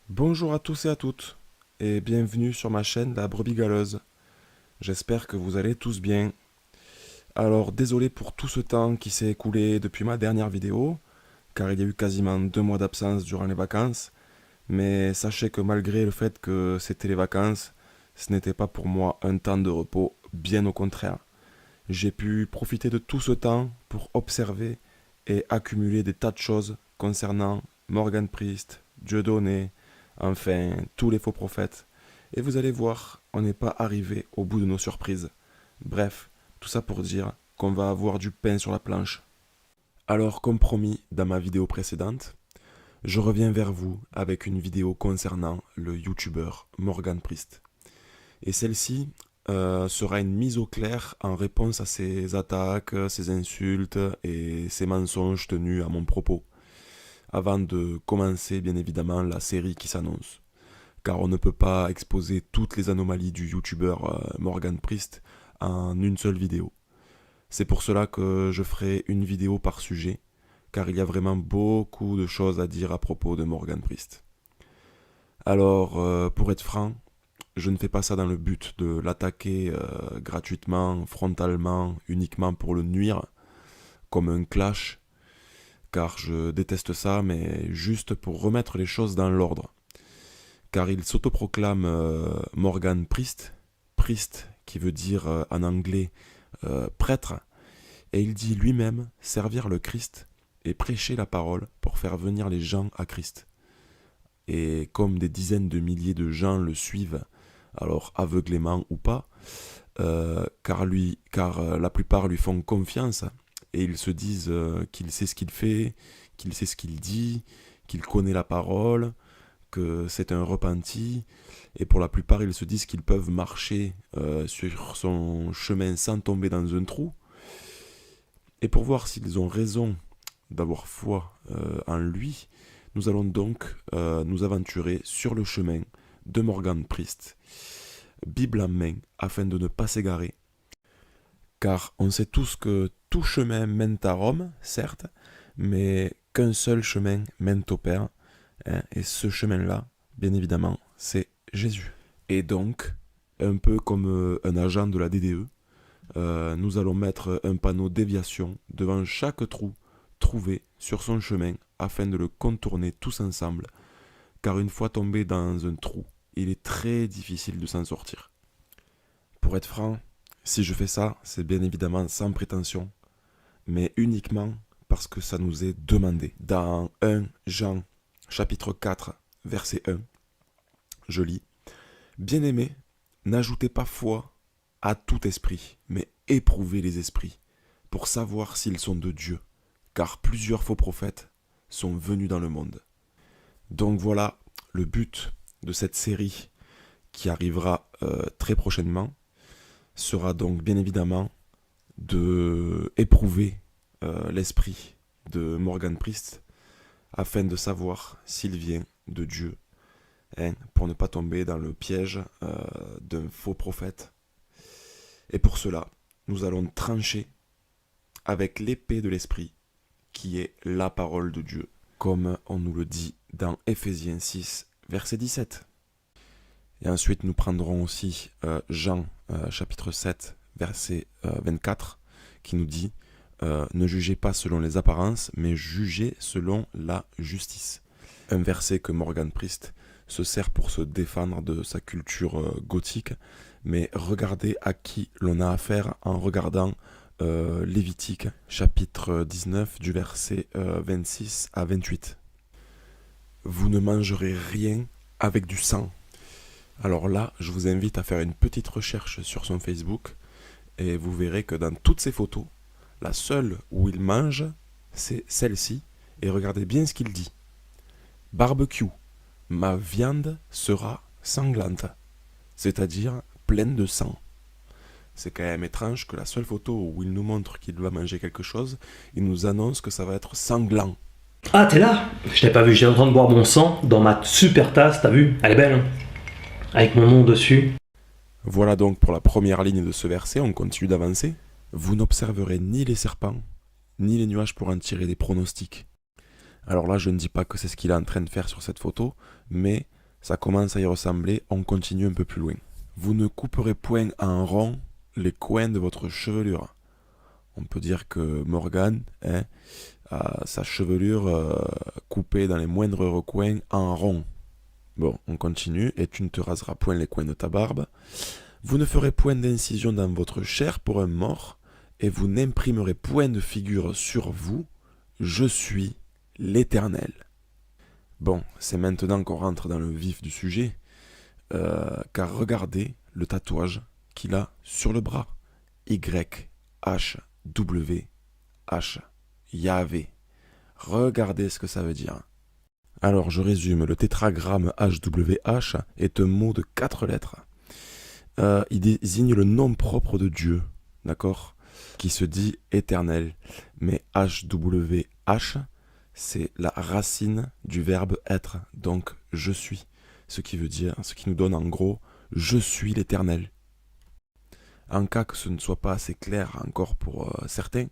Bonjour à tous et à toutes, et bienvenue sur ma chaîne La Brebis Galeuse. J'espère que vous allez tous bien. Alors désolé pour tout ce temps qui s'est écoulé depuis ma dernière vidéo, car il y a eu quasiment 2 mois d'absence durant les vacances, mais sachez que malgré le fait que c'était les vacances, ce n'était pas pour moi un temps de repos, bien au contraire. J'ai pu profiter de tout ce temps pour observer et accumuler des tas de choses concernant Morgan Priest, Dieudonné, enfin tous les faux prophètes. Et vous allez voir, on n'est pas arrivé au bout de nos surprises. Bref, tout ça pour dire qu'on va avoir du pain sur la planche. Alors, comme promis dans ma vidéo précédente, je reviens vers vous avec une vidéo concernant le youtubeur Morgan Priest. Et celle-ci sera une mise au clair en réponse à ses attaques, ses insultes et ses mensonges tenus à mon propos, avant de commencer bien évidemment la série qui s'annonce. Car on ne peut pas exposer toutes les anomalies du youtubeur Morgan Priest en une seule vidéo. C'est pour cela que je ferai une vidéo par sujet, car il y a vraiment beaucoup de choses à dire à propos de Morgan Priest. Alors, pour être franc, je ne fais pas ça dans le but de l'attaquer gratuitement, frontalement, uniquement pour le nuire, comme un clash, car je déteste ça, mais juste pour remettre les choses dans l'ordre. Car il s'autoproclame Morgan Priest, Priest qui veut dire en anglais prêtre, et il dit lui-même servir le Christ et prêcher la parole pour faire venir les gens à Christ. Et comme des dizaines de milliers de gens le suivent, alors aveuglément ou pas, car la plupart lui font confiance et ils se disent qu'il sait ce qu'il fait, qu'il sait ce qu'il dit, qu'il connaît la parole, que c'est un repenti, et pour la plupart ils se disent qu'ils peuvent marcher sur son chemin sans tomber dans un trou. Et pour voir s'ils ont raison d'avoir foi en lui, nous allons donc nous aventurer sur le chemin de Morgan Priest, Bible en main, afin de ne pas s'égarer. Car on sait tous que tout chemin mène à Rome, certes, mais qu'un seul chemin mène au Père. Hein, et ce chemin-là, bien évidemment, c'est Jésus. Et donc, un peu comme un agent de la DDE, nous allons mettre un panneau déviation devant chaque trou trouvé sur son chemin afin de le contourner tous ensemble, car une fois tombé dans un trou, il est très difficile de s'en sortir. Pour être franc, si je fais ça, c'est bien évidemment sans prétention, mais uniquement parce que ça nous est demandé. Dans 1 Jean, chapitre 4, verset 1, je lis « Bien-aimés, n'ajoutez pas foi à tout esprit, mais éprouvez les esprits, pour savoir s'ils sont de Dieu, car plusieurs faux prophètes sont venus dans le monde. » Donc voilà le but de cette série qui arrivera très prochainement, sera donc bien évidemment de éprouver l'esprit de Morgan Priest afin de savoir s'il vient de Dieu, hein, pour ne pas tomber dans le piège d'un faux prophète. Et pour cela, nous allons trancher avec l'épée de l'esprit qui est la parole de Dieu, comme on nous le dit dans Éphésiens 6, verset 17. Et ensuite, nous prendrons aussi Jean, chapitre 7, verset 24, qui nous dit « Ne jugez pas selon les apparences, mais jugez selon la justice ». Un verset que Morgan Priest se sert pour se défendre de sa culture gothique, mais regardez à qui l'on a affaire en regardant Lévitique, chapitre 19, du verset 26 à 28. « Vous ne mangerez rien avec du sang ». Alors là, je vous invite à faire une petite recherche sur son Facebook et vous verrez que dans toutes ses photos, la seule où il mange, c'est celle-ci. Et regardez bien ce qu'il dit. Barbecue, ma viande sera sanglante, c'est-à-dire pleine de sang. C'est quand même étrange que la seule photo où il nous montre qu'il va manger quelque chose, il nous annonce que ça va être sanglant. Ah, t'es là? Je t'ai pas vu, j'étais en train de boire mon sang dans ma super tasse, t'as vu? Elle est belle, hein? Avec mon nom dessus. Voilà donc pour la première ligne de ce verset, on continue d'avancer. Vous n'observerez ni les serpents, ni les nuages pour en tirer des pronostics. Alors là, je ne dis pas que c'est ce qu'il est en train de faire sur cette photo, mais Ça commence à y ressembler, on continue un peu plus loin. Vous ne couperez point en rond les coins de votre chevelure. On peut dire que Morgan a sa chevelure coupée dans les moindres recoins en rond. Bon, on continue. Et tu ne te raseras point les coins de ta barbe. Vous ne ferez point d'incision dans votre chair pour un mort, et vous n'imprimerez point de figure sur vous. Je suis l'Éternel. Bon, c'est maintenant qu'on rentre dans le vif du sujet, car regardez le tatouage qu'il a sur le bras. YHWH. Yahvé. Regardez ce que ça veut dire. Alors, je résume. Le tétragramme HWH est un mot de 4 lettres. Il désigne le nom propre de Dieu, d'accord, qui se dit éternel. Mais HWH, c'est la racine du verbe être, donc je suis. Ce qui veut dire, ce qui nous donne en gros, je suis l'Éternel. En cas que ce ne soit pas assez clair encore pour certains,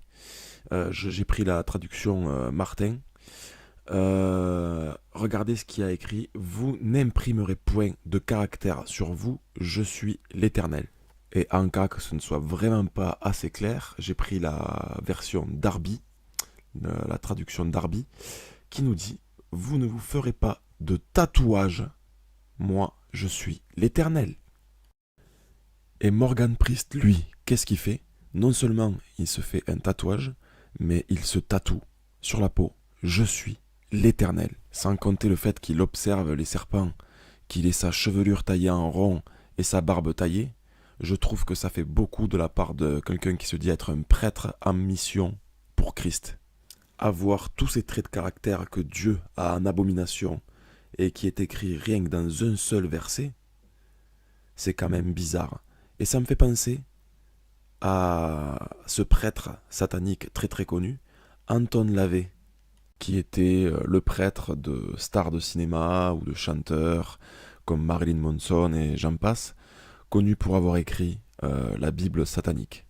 j'ai pris la traduction Martin. Regardez ce qu'il a écrit. Vous n'imprimerez point de caractère sur vous, je suis l'Éternel. Et en cas que ce ne soit vraiment pas assez clair, j'ai pris la version Darby, la traduction Darby, qui nous dit vous ne vous ferez pas de tatouage, moi je suis l'Éternel. Et Morgan Priest, lui, qu'est-ce qu'il fait? Non seulement il se fait un tatouage, mais il se tatoue sur la peau je suis l'Éternel, sans compter le fait qu'il observe les serpents, qu'il ait sa chevelure taillée en rond et sa barbe taillée. Je trouve que ça fait beaucoup de la part de quelqu'un qui se dit être un prêtre en mission pour Christ. Avoir tous ces traits de caractère que Dieu a en abomination et qui est écrit rien que dans un seul verset, c'est quand même bizarre. Et ça me fait penser à ce prêtre satanique très très connu, Anton LaVey, qui était le prêtre de stars de cinéma ou de chanteurs comme Marilyn Manson et j'en passe, connu pour avoir écrit la Bible satanique.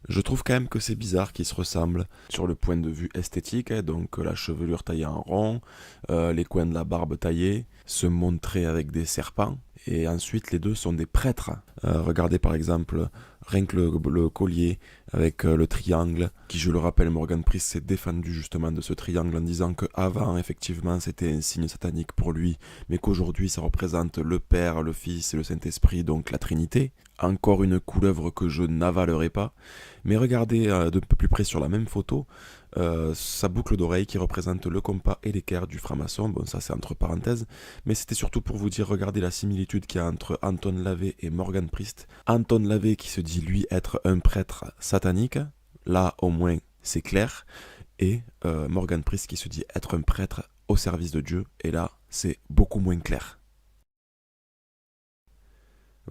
Je trouve quand même que c'est bizarre qu'ils se ressemblent sur le point de vue esthétique, donc la chevelure taillée en rond, les coins de la barbe taillés, se montrer avec des serpents, et ensuite les deux sont des prêtres. Regardez par exemple, rien que le collier avec le triangle, qui je le rappelle, Morgan Priest s'est défendu justement de ce triangle en disant qu'avant effectivement c'était un signe satanique pour lui, mais qu'aujourd'hui ça représente le Père, le Fils et le Saint-Esprit, donc la Trinité. Encore une couleuvre que je n'avalerai pas. Mais regardez d'un peu plus près sur la même photo, sa boucle d'oreille qui représente le compas et l'équerre du franc-maçon. Bon, ça c'est entre parenthèses, mais c'était surtout pour vous dire, regardez la similitude qu'il y a entre Anton LaVey et Morgan Priest. Anton LaVey qui se dit lui être un prêtre satanique, là au moins c'est clair, et Morgan Priest qui se dit être un prêtre au service de Dieu, et là c'est beaucoup moins clair.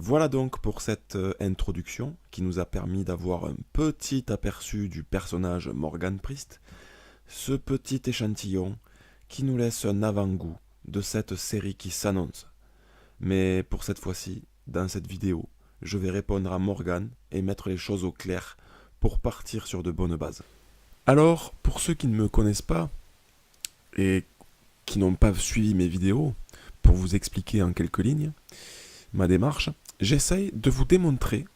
Voilà donc pour cette introduction qui nous a permis d'avoir un petit aperçu du personnage Morgan Priest, ce petit échantillon qui nous laisse un avant-goût de cette série qui s'annonce. Mais pour cette fois-ci, dans cette vidéo, je vais répondre à Morgan et mettre les choses au clair pour partir sur de bonnes bases. Alors, pour ceux qui ne me connaissent pas et qui n'ont pas suivi mes vidéos, pour vous expliquer en quelques lignes ma démarche, j'essaye de vous démontrer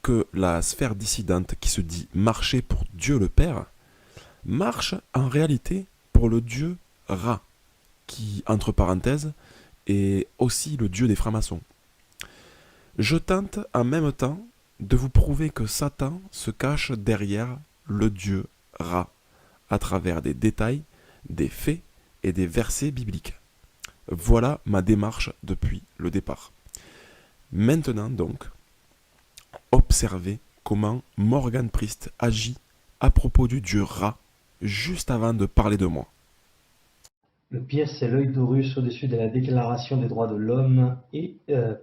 que la sphère dissidente qui se dit marcher pour Dieu le Père, marche en réalité pour le Dieu Ra, qui, entre parenthèses, est aussi le Dieu des francs-maçons. Je tente en même temps de vous prouver que Satan se cache derrière le Dieu Ra, à travers des détails, des faits et des versets bibliques. Voilà ma démarche depuis le départ. Maintenant donc, observez comment Morgan Priest agit à propos du dieu Ra, juste avant de parler de moi. Le pire, c'est l'œil d'Horus au-dessus de la déclaration des droits de l'homme et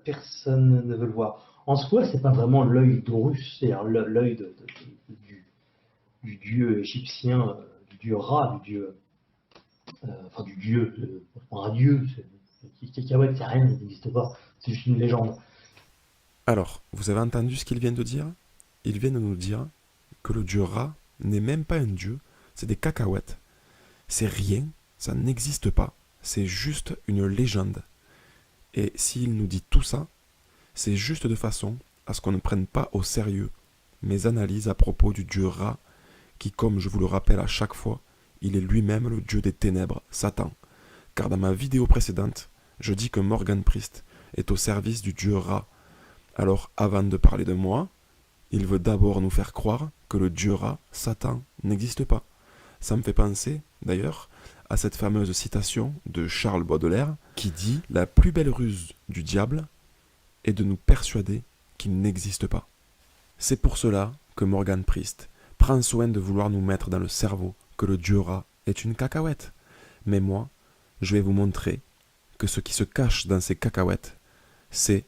personne ne veut le voir. En soi, c'est pas vraiment l'œil d'Horus, c'est-à-dire l'œil du dieu égyptien, du dieu Ra, du dieu, un dieu, cacahuète, c'est rien, il n'existe pas, c'est juste une légende. Alors, vous avez entendu ce qu'il vient de dire? Il vient de nous dire que le dieu Ra n'est même pas un dieu, c'est des cacahuètes. C'est rien, ça n'existe pas, c'est juste une légende. Et s'il nous dit tout ça, c'est juste de façon à ce qu'on ne prenne pas au sérieux mes analyses à propos du dieu Ra, qui, comme je vous le rappelle à chaque fois, il est lui-même le dieu des ténèbres, Satan. Car dans ma vidéo précédente, je dis que Morgan Priest est au service du dieu Ra. Alors, avant de parler de moi, il veut d'abord nous faire croire que le dieu Ra, Satan, n'existe pas. Ça me fait penser, d'ailleurs, à cette fameuse citation de Charles Baudelaire qui dit « La plus belle ruse du diable est de nous persuader qu'il n'existe pas ». C'est pour cela que Morgan Priest prend soin de vouloir nous mettre dans le cerveau que le dieu Ra est une cacahuète. Mais moi, je vais vous montrer que ce qui se cache dans ces cacahuètes, c'est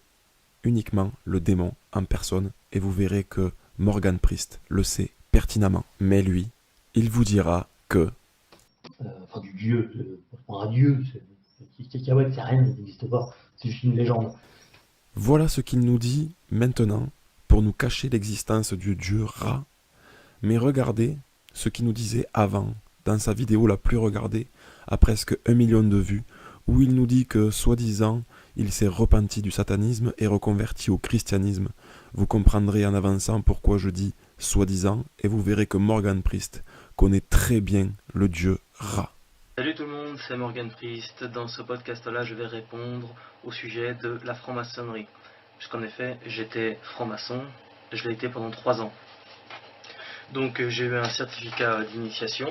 uniquement le démon en personne, et vous verrez que Morgan Priest le sait pertinemment. Mais lui, il vous dira que... Enfin, du dieu, un dieu, cacahuète, c'est rien, ça n'existe pas, c'est juste une légende. Voilà ce qu'il nous dit maintenant pour nous cacher l'existence du dieu Ra. Mais regardez ce qu'il nous disait avant, dans sa vidéo la plus regardée, à presque 1 million de vues, où il nous dit que, soi-disant, il s'est repenti du satanisme et reconverti au christianisme. Vous comprendrez en avançant pourquoi je dis « soi-disant » et vous verrez que Morgan Priest connaît très bien le dieu Ra. Salut tout le monde, c'est Morgan Priest. Dans ce podcast-là, je vais répondre au sujet de la franc-maçonnerie. Puisqu'en effet, j'étais franc-maçon, je l'ai été pendant 3 ans. Donc j'ai eu un certificat d'initiation.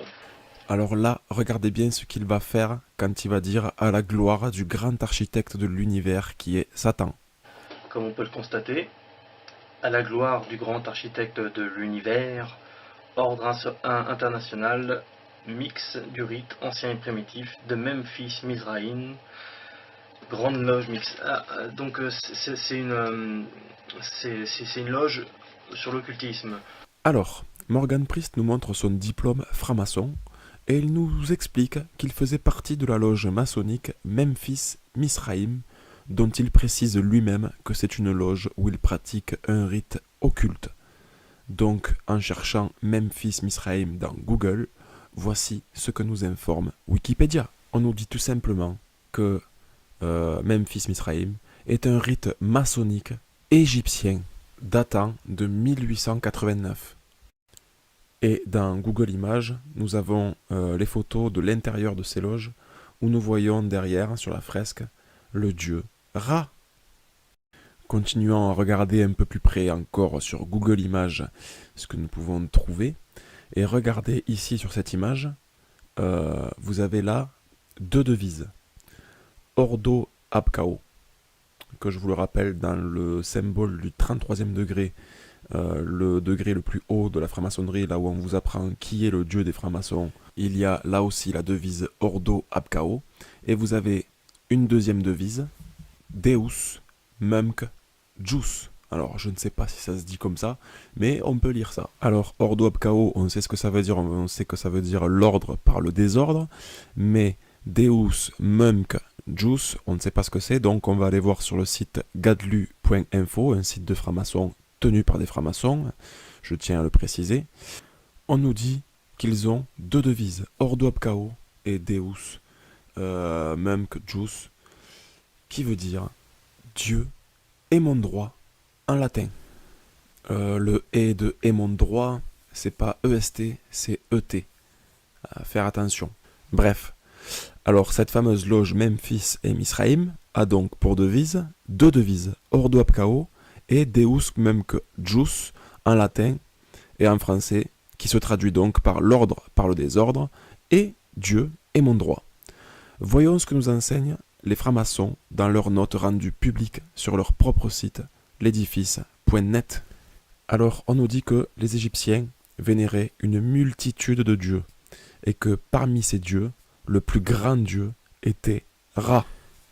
Alors là, regardez bien ce qu'il va faire quand il va dire à la gloire du grand architecte de l'univers qui est Satan. Comme on peut le constater, à la gloire du grand architecte de l'univers, ordre international, mix du rite ancien et primitif de Memphis Mizraïm, grande loge mix. Donc c'est une loge sur l'occultisme. Alors, Morgan Priest nous montre son diplôme franc-maçon et il nous explique qu'il faisait partie de la loge maçonnique Memphis Mizraïm, dont il précise lui-même que c'est une loge où il pratique un rite occulte. Donc, en cherchant Memphis Mizraïm dans Google, voici ce que nous informe Wikipédia. On nous dit tout simplement que Memphis Mizraïm est un rite maçonnique égyptien datant de 1889. Et dans Google Images, nous avons les photos de l'intérieur de ces loges où nous voyons derrière, sur la fresque, le dieu Ra. Continuons à regarder un peu plus près encore sur Google Images ce que nous pouvons trouver. Et regardez ici sur cette image, vous avez là 2 devises. Ordo Abkao, que je vous le rappelle dans le symbole du 33e degré, le degré le plus haut de la franc-maçonnerie, là où on vous apprend qui est le dieu des francs-maçons, il y a là aussi la devise Ordo Abkao, et vous avez une deuxième devise, Deus Mumc Jus. Alors, je ne sais pas si ça se dit comme ça, mais on peut lire ça. Alors, Ordo Abkao, on sait ce que ça veut dire, on sait que ça veut dire l'ordre par le désordre, mais Deus Mumc Jus, on ne sait pas ce que c'est, donc on va aller voir sur le site gadlu.info, un site de francs-maçons tenu par des francs-maçons, je tiens à le préciser. On nous dit qu'ils ont 2 devises, Ordo Abkao et Deus Mumc Jus, qui veut dire Dieu est mon droit en latin. Le et de est mon droit, c'est pas EST, c'est ET. Faire attention. Bref. Alors, cette fameuse loge Memphis et Mizraïm a donc pour devise 2 devises, Ordo Abkao et Deus Mumc Jus en latin et en français, qui se traduit donc par l'ordre par le désordre et Dieu est mon droit. Voyons ce que nous enseignent les francs-maçons dans leurs notes rendues publiques sur leur propre site, l'édifice.net. Alors, on nous dit que les Égyptiens vénéraient une multitude de dieux et que parmi ces dieux, le plus grand dieu était Ra.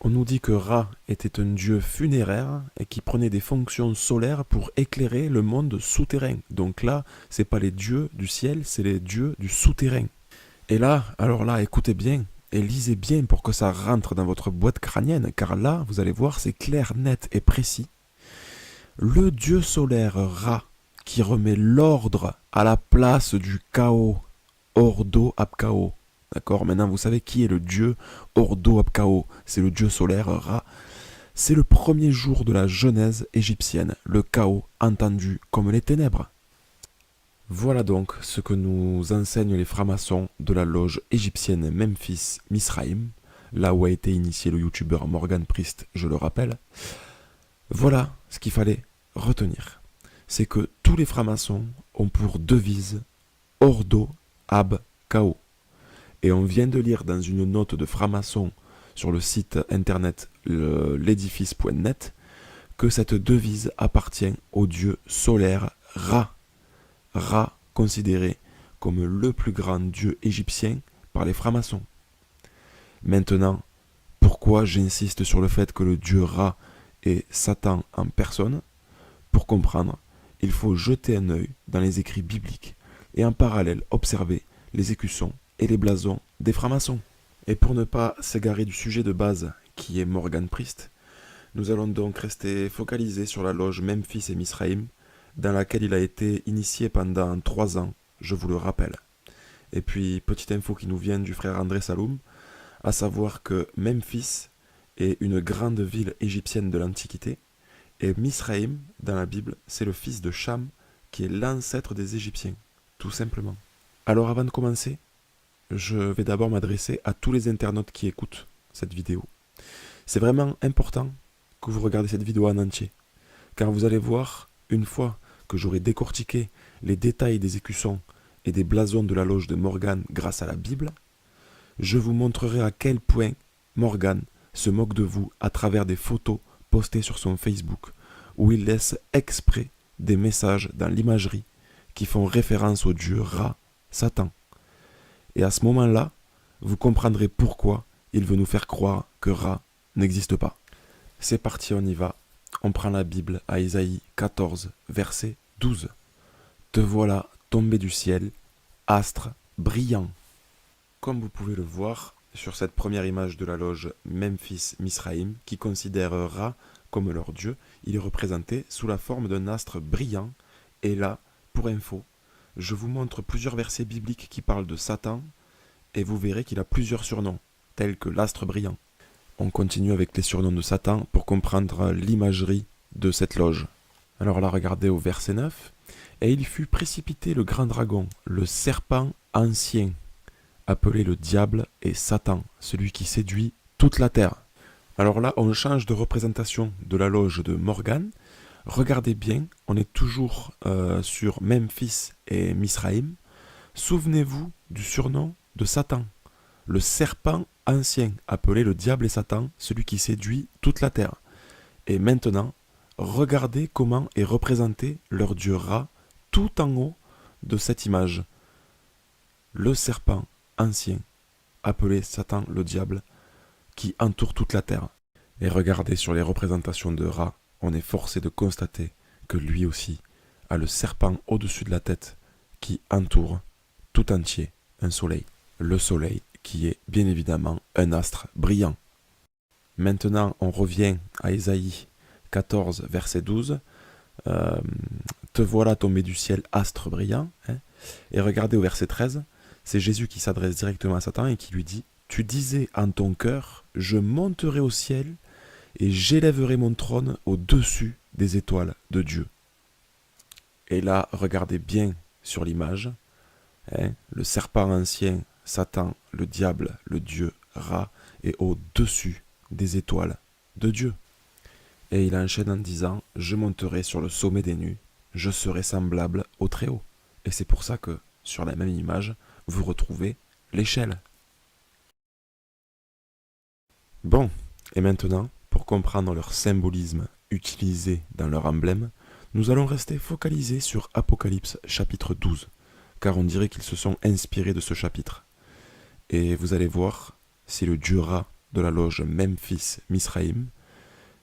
On nous dit que Ra était un dieu funéraire et qui prenait des fonctions solaires pour éclairer le monde souterrain. Donc là, c'est pas les dieux du ciel, c'est les dieux du souterrain. Et là, alors là, écoutez bien et lisez bien pour que ça rentre dans votre boîte crânienne, car là, vous allez voir, c'est clair, net et précis. Le dieu solaire Ra, qui remet l'ordre à la place du chaos, Ordo Abkao. D'accord, maintenant vous savez qui est le dieu Ordo Abkao, c'est le dieu solaire Ra. C'est le premier jour de la genèse égyptienne, le chaos entendu comme les ténèbres. Voilà donc ce que nous enseignent les francs-maçons de la loge égyptienne Memphis Misraïm, là où a été initié le youtubeur Morgan Priest, je le rappelle. Voilà ce qu'il fallait retenir. C'est que tous les francs-maçons ont pour devise Ordo ab Chaos. Et on vient de lire dans une note de franc-maçon sur le site internet l'édifice.net que cette devise appartient au dieu solaire Ra. Ra considéré comme le plus grand dieu égyptien par les francs-maçons. Maintenant, pourquoi j'insiste sur le fait que le dieu Ra est Satan en personne? Pour comprendre, il faut jeter un œil dans les écrits bibliques et en parallèle observer les écussons et les blasons des francs-maçons. Et pour ne pas s'égarer du sujet de base qui est Morgan Priest, nous allons donc rester focalisés sur la loge Memphis et Misraïm, dans laquelle il a été initié pendant 3 ans, je vous le rappelle. Et puis, petite info qui nous vient du frère André Saloum, à savoir que Memphis est une grande ville égyptienne de l'Antiquité, et Misraïm, dans la Bible, c'est le fils de Cham, qui est l'ancêtre des Égyptiens, tout simplement. Alors avant de commencer, je vais d'abord m'adresser à tous les internautes qui écoutent cette vidéo. C'est vraiment important que vous regardez cette vidéo en entier, car vous allez voir, une fois que j'aurai décortiqué les détails des écussons et des blasons de la loge de Morgan grâce à la Bible, je vous montrerai à quel point Morgan se moque de vous à travers des photos postées sur son Facebook, où il laisse exprès des messages dans l'imagerie qui font référence au dieu Ra, Satan. Et à ce moment-là, vous comprendrez pourquoi il veut nous faire croire que Ra n'existe pas. C'est parti, on y va. On prend la Bible à Ésaïe 14, verset 12. Te voilà tombé du ciel, astre brillant. Comme vous pouvez le voir sur cette première image de la loge Memphis Misraïm, qui considère Ra comme leur dieu, il est représenté sous la forme d'un astre brillant. Et là, pour info, je vous montre plusieurs versets bibliques qui parlent de Satan, et vous verrez qu'il a plusieurs surnoms, tels que l'astre brillant. On continue avec les surnoms de Satan pour comprendre l'imagerie de cette loge. Alors là, regardez au verset 9. « Et il fut précipité le grand dragon, le serpent ancien, appelé le diable et Satan, celui qui séduit toute la terre. » Alors là, on change de représentation de la loge de Morgan. Regardez bien, on est toujours sur Memphis et Misraïm. Souvenez-vous du surnom de Satan, le serpent ancien, appelé le diable et Satan, celui qui séduit toute la terre. Et maintenant, regardez comment est représenté leur dieu Ra tout en haut de cette image. Le serpent ancien, appelé Satan le diable, qui entoure toute la terre. Et regardez sur les représentations de Ra, on est forcé de constater que lui aussi a le serpent au-dessus de la tête qui entoure tout entier un soleil. Le soleil qui est bien évidemment un astre brillant. Maintenant, on revient à Ésaïe 14, verset 12. Te voilà tombé du ciel, astre brillant. Et regardez au verset 13, c'est Jésus qui s'adresse directement à Satan et qui lui dit « Tu disais en ton cœur, je monterai au ciel et j'élèverai mon trône au-dessus des étoiles de Dieu. » Et là, regardez bien sur l'image, le serpent ancien, Satan, le diable, le dieu Ra, est au-dessus des étoiles de Dieu. Et il enchaîne en disant « Je monterai sur le sommet des nues, je serai semblable au Très-Haut. » Et c'est pour ça que, sur la même image, vous retrouvez l'échelle. Bon, et maintenant, pour comprendre leur symbolisme utilisé dans leur emblème, nous allons rester focalisés sur Apocalypse chapitre 12, car on dirait qu'ils se sont inspirés de ce chapitre. Et vous allez voir, si le dieu Ra de la loge Memphis Misraïm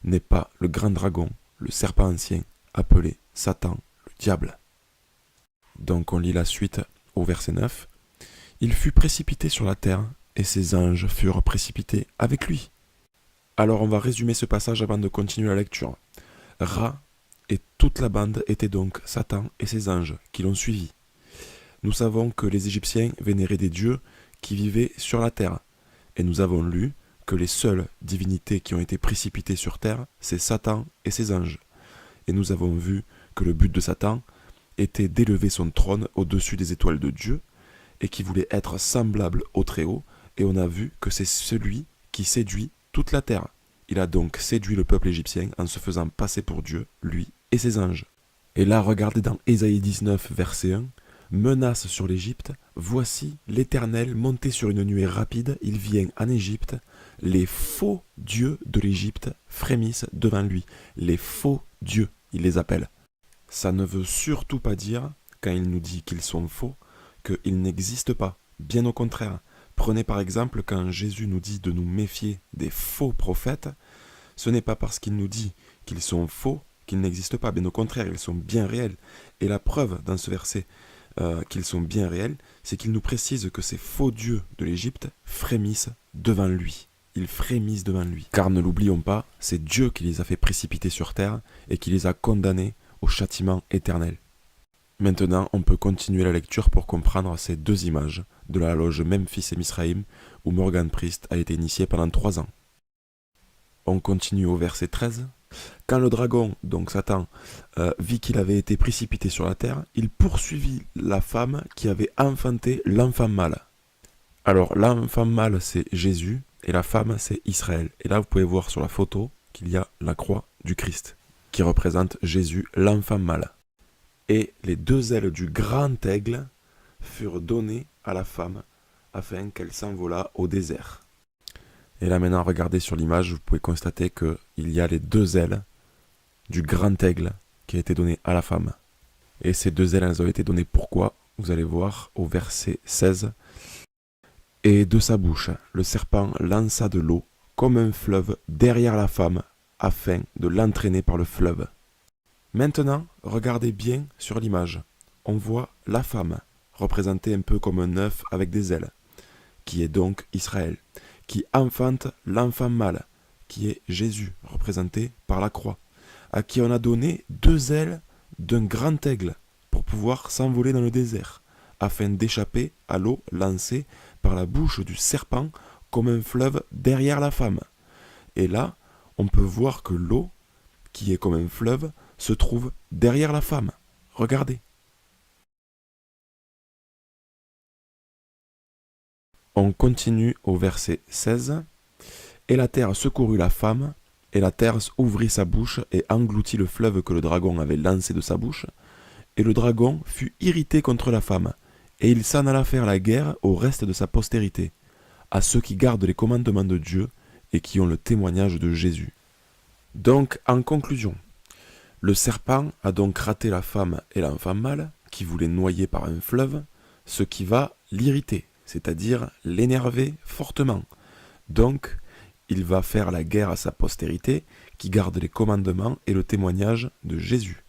n'est pas le grand dragon, le serpent ancien, appelé Satan, le diable. Donc on lit la suite au verset 9. « Il fut précipité sur la terre, et ses anges furent précipités avec lui. » Alors on va résumer ce passage avant de continuer la lecture. Ra et toute la bande étaient donc Satan et ses anges qui l'ont suivi. Nous savons que les Égyptiens vénéraient des dieux qui vivaient sur la terre, et nous avons lu que les seules divinités qui ont été précipitées sur terre, c'est Satan et ses anges. Et nous avons vu que le but de Satan était d'élever son trône au-dessus des étoiles de Dieu et qui voulait être semblable au Très-Haut, et on a vu que c'est celui qui séduit toute la terre. Il a donc séduit le peuple égyptien en se faisant passer pour Dieu, lui et ses anges. Et là, regardez dans Ésaïe 19, verset 1, « Menace sur l'Égypte, voici l'Éternel monté sur une nuée rapide, il vient en Égypte, les faux dieux de l'Égypte frémissent devant lui. » Les faux dieux, il les appelle. Ça ne veut surtout pas dire, quand il nous dit qu'ils sont faux, qu'ils n'existent pas. Bien au contraire. Prenez par exemple quand Jésus nous dit de nous méfier des faux prophètes, ce n'est pas parce qu'il nous dit qu'ils sont faux qu'ils n'existent pas. Bien au contraire, ils sont bien réels. Et la preuve dans ce verset qu'ils sont bien réels, c'est qu'il nous précise que ces faux dieux de l'Égypte frémissent devant lui. Ils frémissent devant lui. Car ne l'oublions pas, c'est Dieu qui les a fait précipiter sur terre et qui les a condamnés au châtiment éternel. Maintenant, on peut continuer la lecture pour comprendre ces deux images de la loge Memphis et Misraïm où Morgan Priest a été initié pendant 3 ans. On continue au verset 13. Quand le dragon, donc Satan, vit qu'il avait été précipité sur la terre, il poursuivit la femme qui avait enfanté l'enfant mâle. Alors l'enfant mâle c'est Jésus et la femme c'est Israël. Et là vous pouvez voir sur la photo qu'il y a la croix du Christ qui représente Jésus l'enfant mâle. Et les 2 ailes du grand aigle furent données à la femme afin qu'elle s'envolât au désert. Et là maintenant, regardez sur l'image, vous pouvez constater qu'il y a les 2 ailes du grand aigle qui a été donné à la femme. Et ces 2 ailes, elles ont été données pourquoi? Vous allez voir au verset 16. Et de sa bouche, le serpent lança de l'eau comme un fleuve derrière la femme afin de l'entraîner par le fleuve. Maintenant, regardez bien sur l'image. On voit la femme, représentée un peu comme un œuf avec des ailes, qui est donc Israël, qui enfante l'enfant mâle, qui est Jésus, représenté par la croix, à qui on a donné 2 ailes d'un grand aigle pour pouvoir s'envoler dans le désert, afin d'échapper à l'eau lancée par la bouche du serpent comme un fleuve derrière la femme. Et là, on peut voir que l'eau, qui est comme un fleuve, se trouve derrière la femme. Regardez. On continue au verset 16. Et la terre secourut la femme, et la terre ouvrit sa bouche et engloutit le fleuve que le dragon avait lancé de sa bouche. Et le dragon fut irrité contre la femme, et il s'en alla faire la guerre au reste de sa postérité, à ceux qui gardent les commandements de Dieu et qui ont le témoignage de Jésus. Donc, en conclusion, le serpent a donc raté la femme et l'enfant mâle, qui voulaient noyer par un fleuve, ce qui va l'irriter, c'est-à-dire l'énerver fortement. Donc, il va faire la guerre à sa postérité, qui garde les commandements et le témoignage de Jésus,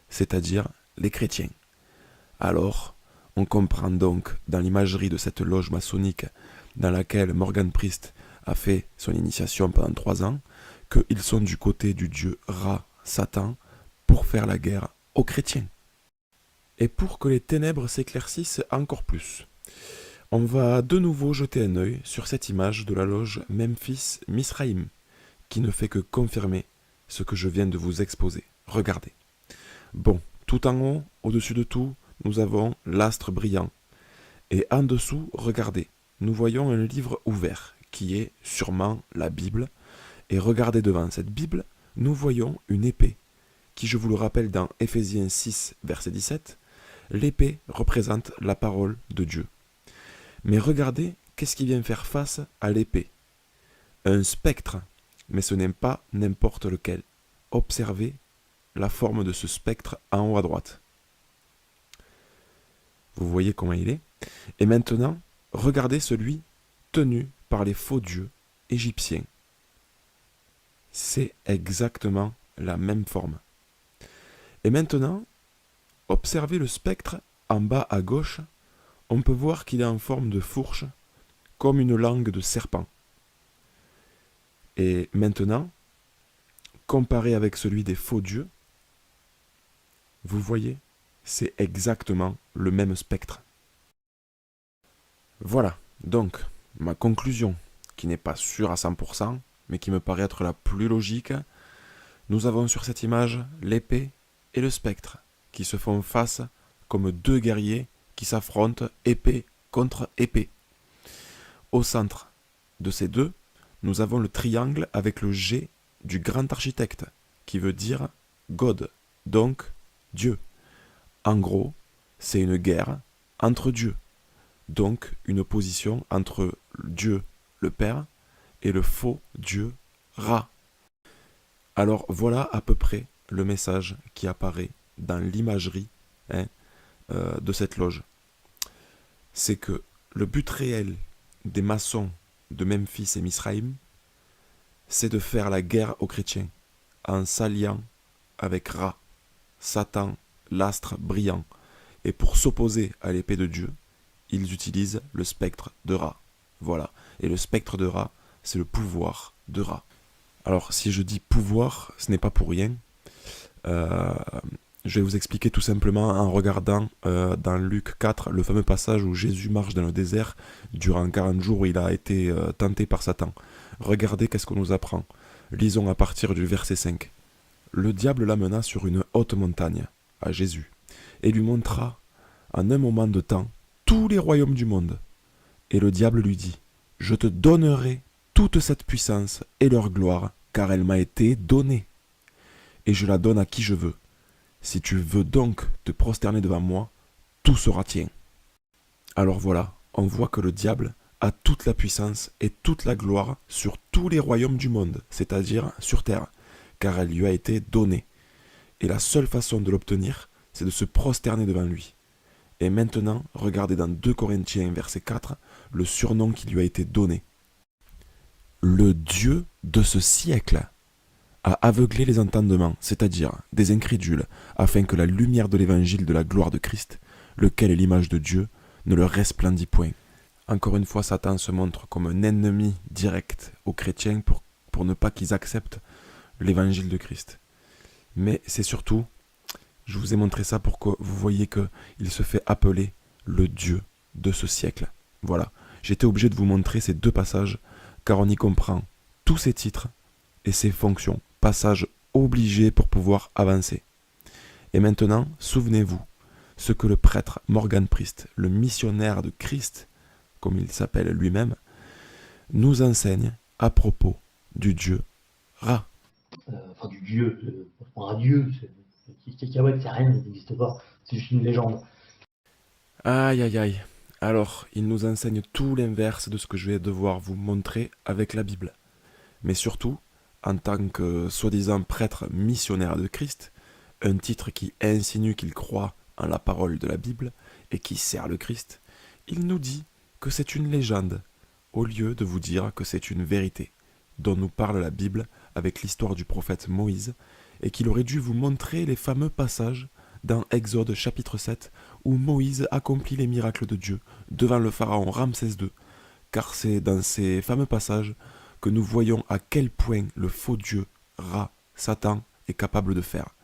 c'est-à-dire les chrétiens. Alors, on comprend donc, dans l'imagerie de cette loge maçonnique dans laquelle Morgan Priest a fait son initiation pendant 3 ans, qu'ils sont du côté du dieu Ra, Satan, pour faire la guerre aux chrétiens. Et pour que les ténèbres s'éclaircissent encore plus, on va de nouveau jeter un œil sur cette image de la loge Memphis Misraïm, qui ne fait que confirmer ce que je viens de vous exposer. Regardez. Bon, tout en haut, au-dessus de tout, nous avons l'astre brillant. Et en dessous, regardez, nous voyons un livre ouvert, qui est sûrement la Bible. Et regardez devant cette Bible, nous voyons une épée, qui, je vous le rappelle dans Éphésiens 6, verset 17, l'épée représente la parole de Dieu. Mais regardez, qu'est-ce qui vient faire face à l'épée? Un spectre, mais ce n'est pas n'importe lequel. Observez la forme de ce spectre en haut à droite. Vous voyez comment il est? Et maintenant, regardez celui tenu par les faux dieux égyptiens. C'est exactement la même forme. Et maintenant, observez le spectre en bas à gauche. On peut voir qu'il est en forme de fourche, comme une langue de serpent. Et maintenant, comparé avec celui des faux dieux, vous voyez, c'est exactement le même spectre. Voilà, donc, ma conclusion. qui n'est pas sûre à 100%, mais qui me paraît être la plus logique, nous avons sur cette image l'épée et le spectre, qui se font face comme deux guerriers qui s'affrontent épée contre épée. Au centre de ces deux, nous avons le triangle avec le G du grand architecte, qui veut dire God, donc Dieu. En gros, c'est une guerre entre dieux, donc une opposition entre Dieu le Père et le faux Dieu Ra. Alors voilà à peu près le message qui apparaît dans l'imagerie de cette loge. C'est que le but réel des maçons de Memphis et Misraïm, c'est de faire la guerre aux chrétiens en s'alliant avec Ra, Satan, l'astre brillant. Et pour s'opposer à l'épée de Dieu, ils utilisent le spectre de Ra. Voilà. Et le spectre de Ra, c'est le pouvoir de Ra. Alors, si je dis pouvoir, ce n'est pas pour rien. Je vais vous expliquer tout simplement en regardant dans Luc 4, le fameux passage où Jésus marche dans le désert durant 40 jours où il a été tenté par Satan. Regardez qu'est-ce qu'on nous apprend. Lisons à partir du verset 5. Le diable l'amena sur une haute montagne, à Jésus, et lui montra, en un moment de temps, tous les royaumes du monde. Et le diable lui dit, « Je te donnerai toute cette puissance et leur gloire, car elle m'a été donnée. Et je la donne à qui je veux. Si tu veux donc te prosterner devant moi, tout sera tien. » Alors voilà, on voit que le diable a toute la puissance et toute la gloire sur tous les royaumes du monde, c'est-à-dire sur terre, car elle lui a été donnée. Et la seule façon de l'obtenir, c'est de se prosterner devant lui. Et maintenant, regardez dans 2 Corinthiens, verset 4, le surnom qui lui a été donné. Le Dieu de ce siècle a aveuglé les entendements, c'est-à-dire des incrédules, afin que la lumière de l'évangile de la gloire de Christ, lequel est l'image de Dieu, ne leur resplendit point. Encore une fois, Satan se montre comme un ennemi direct aux chrétiens pour ne pas qu'ils acceptent l'évangile de Christ. Mais c'est surtout, je vous ai montré ça pour que vous voyez qu'il se fait appeler le Dieu de ce siècle. Voilà, j'étais obligé de vous montrer ces 2 passages, car on y comprend tous ces titres et ses fonctions. Passage obligé pour pouvoir avancer. Et maintenant, souvenez-vous, ce que le prêtre Morgan Priest, le missionnaire de Christ, comme il s'appelle lui-même, nous enseigne à propos du Dieu Ra. Enfin, du dieu, un dieu, cacahuète, c'est rien, il n'existe pas, c'est juste une légende. Aïe aïe aïe. Alors, il nous enseigne tout l'inverse de ce que je vais devoir vous montrer avec la Bible. Mais surtout, en tant que soi-disant prêtre missionnaire de Christ, un titre qui insinue qu'il croit en la parole de la Bible et qui sert le Christ, il nous dit que c'est une légende, au lieu de vous dire que c'est une vérité, dont nous parle la Bible avec l'histoire du prophète Moïse, et qu'il aurait dû vous montrer les fameux passages dans Exode chapitre 7, où Moïse accomplit les miracles de Dieu devant le pharaon Ramsès II, car c'est dans ces fameux passages que nous voyons à quel point le faux Dieu, Ra, Satan, est capable de faire.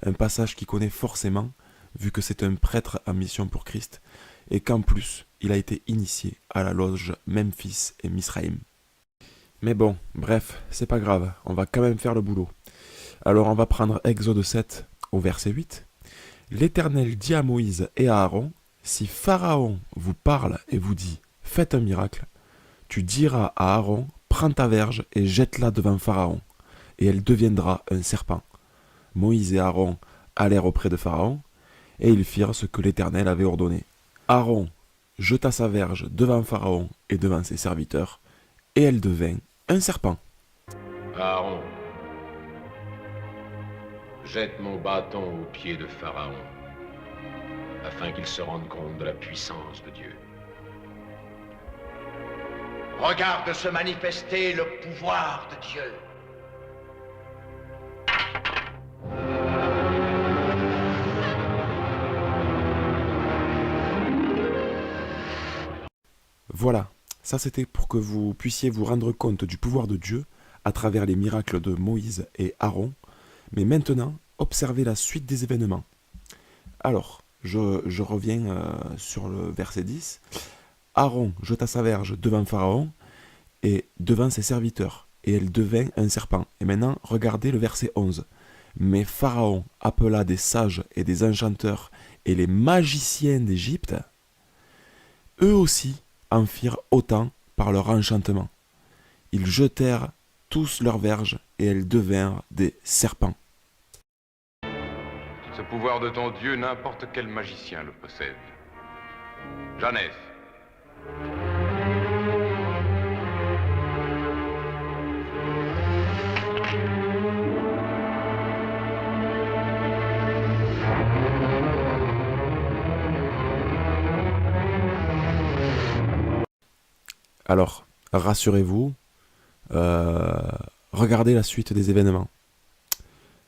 Un passage qu'il connaît forcément, vu que c'est un prêtre en mission pour Christ, et qu'en plus, il a été initié à la loge Memphis et Misraïm. Mais bon, bref, c'est pas grave, on va quand même faire le boulot. Alors on va prendre Exode 7 au verset 8. L'Éternel dit à Moïse et à Aaron, si Pharaon vous parle et vous dit, faites un miracle, tu diras à Aaron, prends ta verge et jette-la devant Pharaon, et elle deviendra un serpent. Moïse et Aaron allèrent auprès de Pharaon, et ils firent ce que l'Éternel avait ordonné. Aaron jeta sa verge devant Pharaon et devant ses serviteurs, et elle devint un serpent. Aaron, jette mon bâton aux pieds de Pharaon, afin qu'il se rende compte de la puissance de Dieu. Regarde se manifester le pouvoir de Dieu. Voilà, ça c'était pour que vous puissiez vous rendre compte du pouvoir de Dieu à travers les miracles de Moïse et Aaron. Mais maintenant, observez la suite des événements. Alors, je reviens sur le verset 10. Aaron jeta sa verge devant Pharaon, et devant ses serviteurs, et elle devint un serpent. Et maintenant, regardez le verset 11. Mais Pharaon appela des sages et des enchanteurs et les magiciens d'Égypte. Eux aussi en firent autant par leur enchantement. Ils jetèrent tous leurs verges et elles devinrent des serpents. Ce pouvoir de ton Dieu, n'importe quel magicien le possède. Janès. Alors, rassurez-vous, regardez la suite des événements.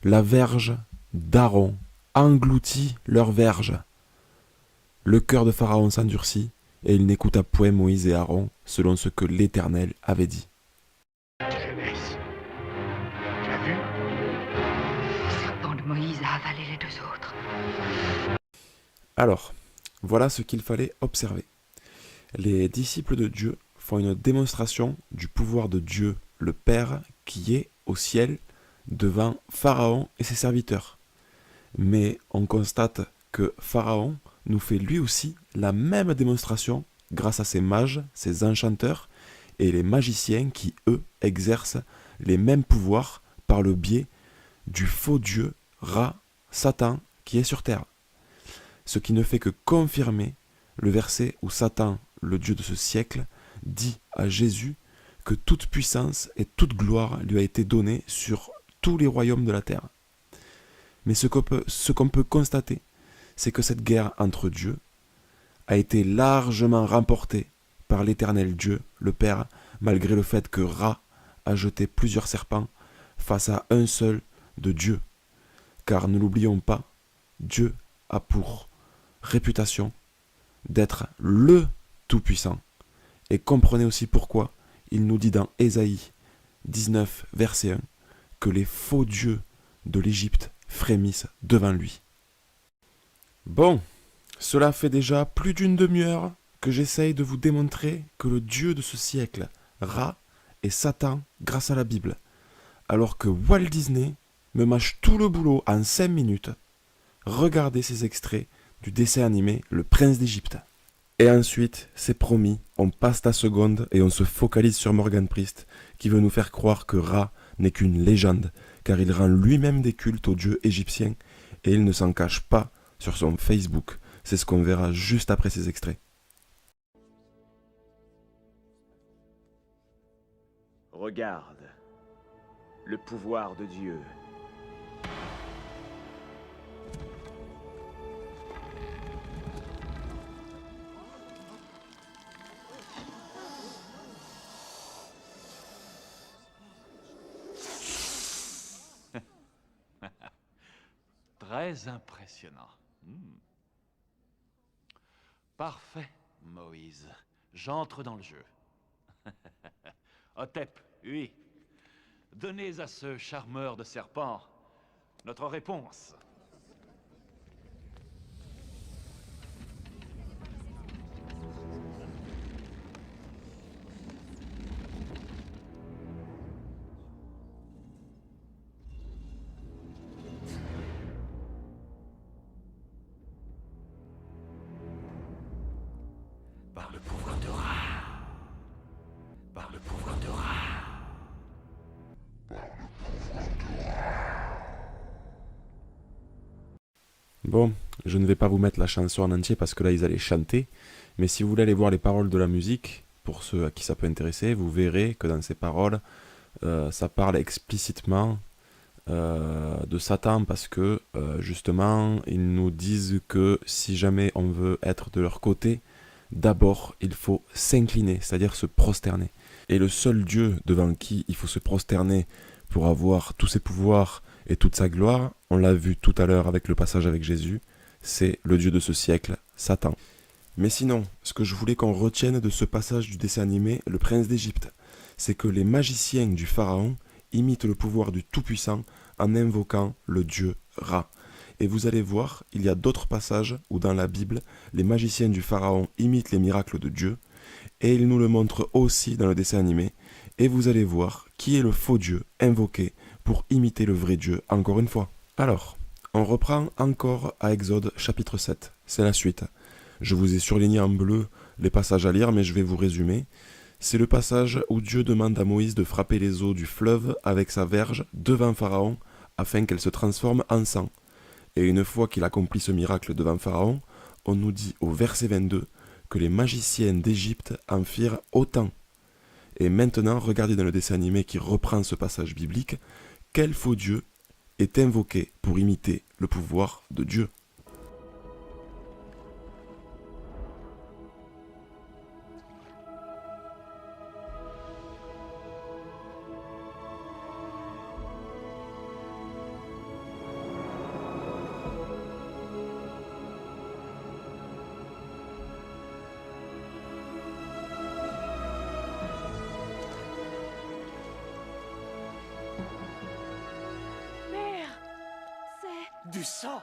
La verge d'Aaron engloutit leur verge. Le cœur de Pharaon s'endurcit, et il n'écouta point Moïse et Aaron, selon ce que l'Éternel avait dit. Jeunesse. Tu as vu? Le serpent de Moïse a avalé les deux autres. Alors, voilà ce qu'il fallait observer. Les disciples de Dieu font une démonstration du pouvoir de Dieu, le Père, qui est au ciel, devant Pharaon et ses serviteurs. Mais on constate que Pharaon nous fait lui aussi la même démonstration grâce à ses mages, ses enchanteurs et les magiciens qui, eux, exercent les mêmes pouvoirs par le biais du faux dieu Ra, Satan, qui est sur terre. Ce qui ne fait que confirmer le verset où Satan, le dieu de ce siècle, dit à Jésus que toute puissance et toute gloire lui a été donnée sur tous les royaumes de la terre. Mais ce qu'on peut constater, c'est que cette guerre entre dieux a été largement remportée par l'Éternel Dieu, le Père, malgré le fait que Ra a jeté plusieurs serpents face à un seul de Dieu. Car ne l'oublions pas, Dieu a pour réputation d'être le Tout-Puissant. Et comprenez aussi pourquoi il nous dit dans Ésaïe 19, verset 1, que les faux dieux de l'Égypte frémissent devant lui. Bon, cela fait déjà plus d'une demi-heure que j'essaye de vous démontrer que le Dieu de ce siècle, Ra, est Satan grâce à la Bible, alors que Walt Disney me mâche tout le boulot en 5 minutes. Regardez ces extraits du dessin animé Le Prince d'Égypte. Et ensuite, c'est promis, on passe la seconde et on se focalise sur Morgan Priest, qui veut nous faire croire que Ra n'est qu'une légende, car il rend lui-même des cultes aux dieux égyptiens, et il ne s'en cache pas sur son Facebook. C'est ce qu'on verra juste après ces extraits. Regarde, le pouvoir de Dieu. Très impressionnant. Parfait, Moïse. J'entre dans le jeu. Hotep, oui. Donnez à ce charmeur de serpents notre réponse. Par le pouvoir de Ra. Par le pouvoir de Ra. Bon, je ne vais pas vous mettre la chanson en entier parce que là ils allaient chanter, mais si vous voulez aller voir les paroles de la musique, pour ceux à qui ça peut intéresser, vous verrez que dans ces paroles, ça parle explicitement de Satan parce que justement ils nous disent que si jamais on veut être de leur côté, d'abord il faut s'incliner, c'est-à-dire se prosterner. Et le seul Dieu devant qui il faut se prosterner pour avoir tous ses pouvoirs et toute sa gloire, on l'a vu tout à l'heure avec le passage avec Jésus, c'est le Dieu de ce siècle, Satan. Mais sinon, ce que je voulais qu'on retienne de ce passage du dessin animé, Le Prince d'Égypte, c'est que les magiciens du Pharaon imitent le pouvoir du Tout-Puissant en invoquant le dieu Ra. Et vous allez voir, il y a d'autres passages où dans la Bible, les magiciens du Pharaon imitent les miracles de Dieu, et il nous le montre aussi dans le dessin animé, et vous allez voir qui est le faux Dieu invoqué pour imiter le vrai Dieu encore une fois. Alors, on reprend encore à Exode chapitre 7, c'est la suite. Je vous ai surligné en bleu les passages à lire, mais je vais vous résumer. C'est le passage où Dieu demande à Moïse de frapper les eaux du fleuve avec sa verge devant Pharaon, afin qu'elle se transforme en sang. Et une fois qu'il accomplit ce miracle devant Pharaon, on nous dit au verset 22 que les magiciens d'Égypte en firent autant. Et maintenant, regardez dans le dessin animé qui reprend ce passage biblique, quel faux Dieu est invoqué pour imiter le pouvoir de Dieu. Du sang.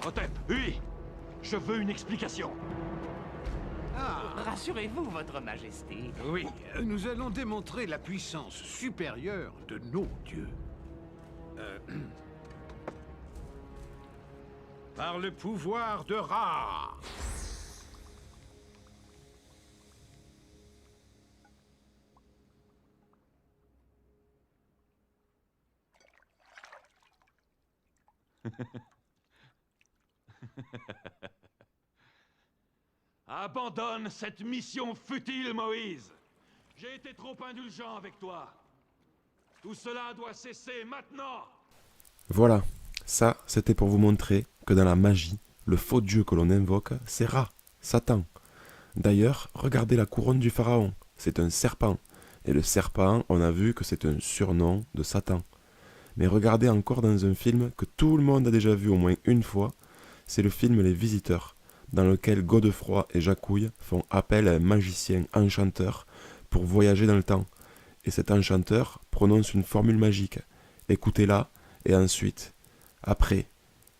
Hotep, oui. Je veux une explication. Rassurez-vous, Votre Majesté. Oui, nous allons démontrer la puissance supérieure de nos dieux. Par le pouvoir de Ra. Abandonne cette mission futile, Moïse. J'ai été trop indulgent avec toi. Tout cela doit cesser maintenant. Voilà, ça c'était pour vous montrer que dans la magie, le faux dieu que l'on invoque, c'est Ra, Satan. D'ailleurs, regardez la couronne du pharaon, c'est un serpent. Et le serpent, on a vu que c'est un surnom de Satan. Mais regardez encore dans un film que tout le monde a déjà vu au moins une fois, c'est le film Les Visiteurs, dans lequel Godefroy et Jacouille font appel à un magicien enchanteur pour voyager dans le temps. Et cet enchanteur prononce une formule magique. Écoutez-la, et ensuite, après,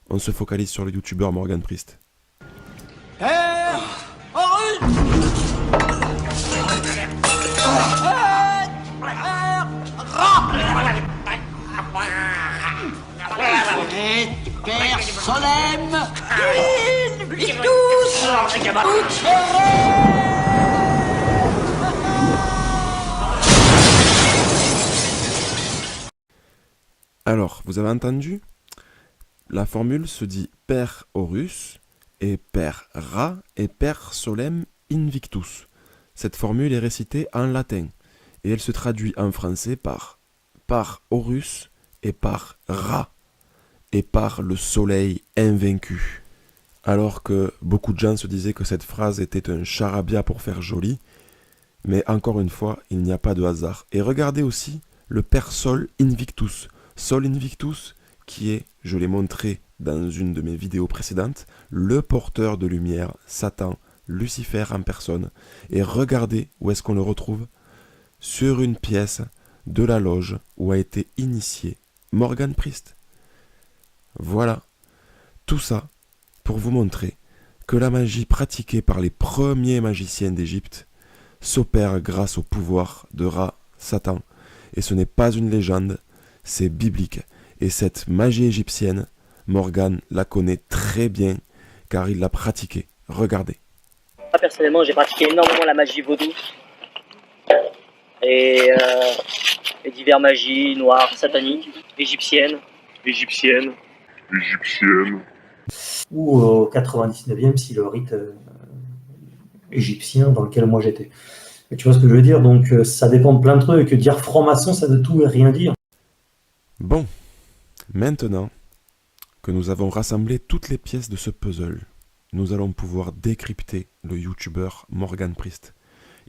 on se focalise sur le youtubeur Morgan Priest. Père Solem, Victus, Alors, vous avez entendu? La formule se dit Père Horus et Père Ra et Père Solem Invictus. Cette formule est récitée en latin et elle se traduit en français par Horus et par Ra et par le soleil invaincu. Alors que beaucoup de gens se disaient que cette phrase était un charabia pour faire joli, mais encore une fois, il n'y a pas de hasard. Et regardez aussi le Père Sol Invictus. Sol Invictus, qui est, je l'ai montré dans une de mes vidéos précédentes, le porteur de lumière, Satan, Lucifer en personne. Et regardez où est-ce qu'on le retrouve? Sur une pièce de la loge où a été initié Morgan Priest. Voilà, tout ça pour vous montrer que la magie pratiquée par les premiers magiciens d'Égypte s'opère grâce au pouvoir de Ra, Satan. Et ce n'est pas une légende, c'est biblique. Et cette magie égyptienne, Morgan la connaît très bien car il l'a pratiquée. Regardez. Moi, personnellement, j'ai pratiqué énormément la magie vaudou et divers magies noires, sataniques, égyptiennes. Ou au 99e si le rite égyptien dans lequel moi j'étais. Et tu vois ce que je veux dire? Donc ça dépend de plein de trucs. Dire franc-maçon, ça veut tout et rien dire. Bon, maintenant que nous avons rassemblé toutes les pièces de ce puzzle, nous allons pouvoir décrypter le youtubeur Morgan Priest.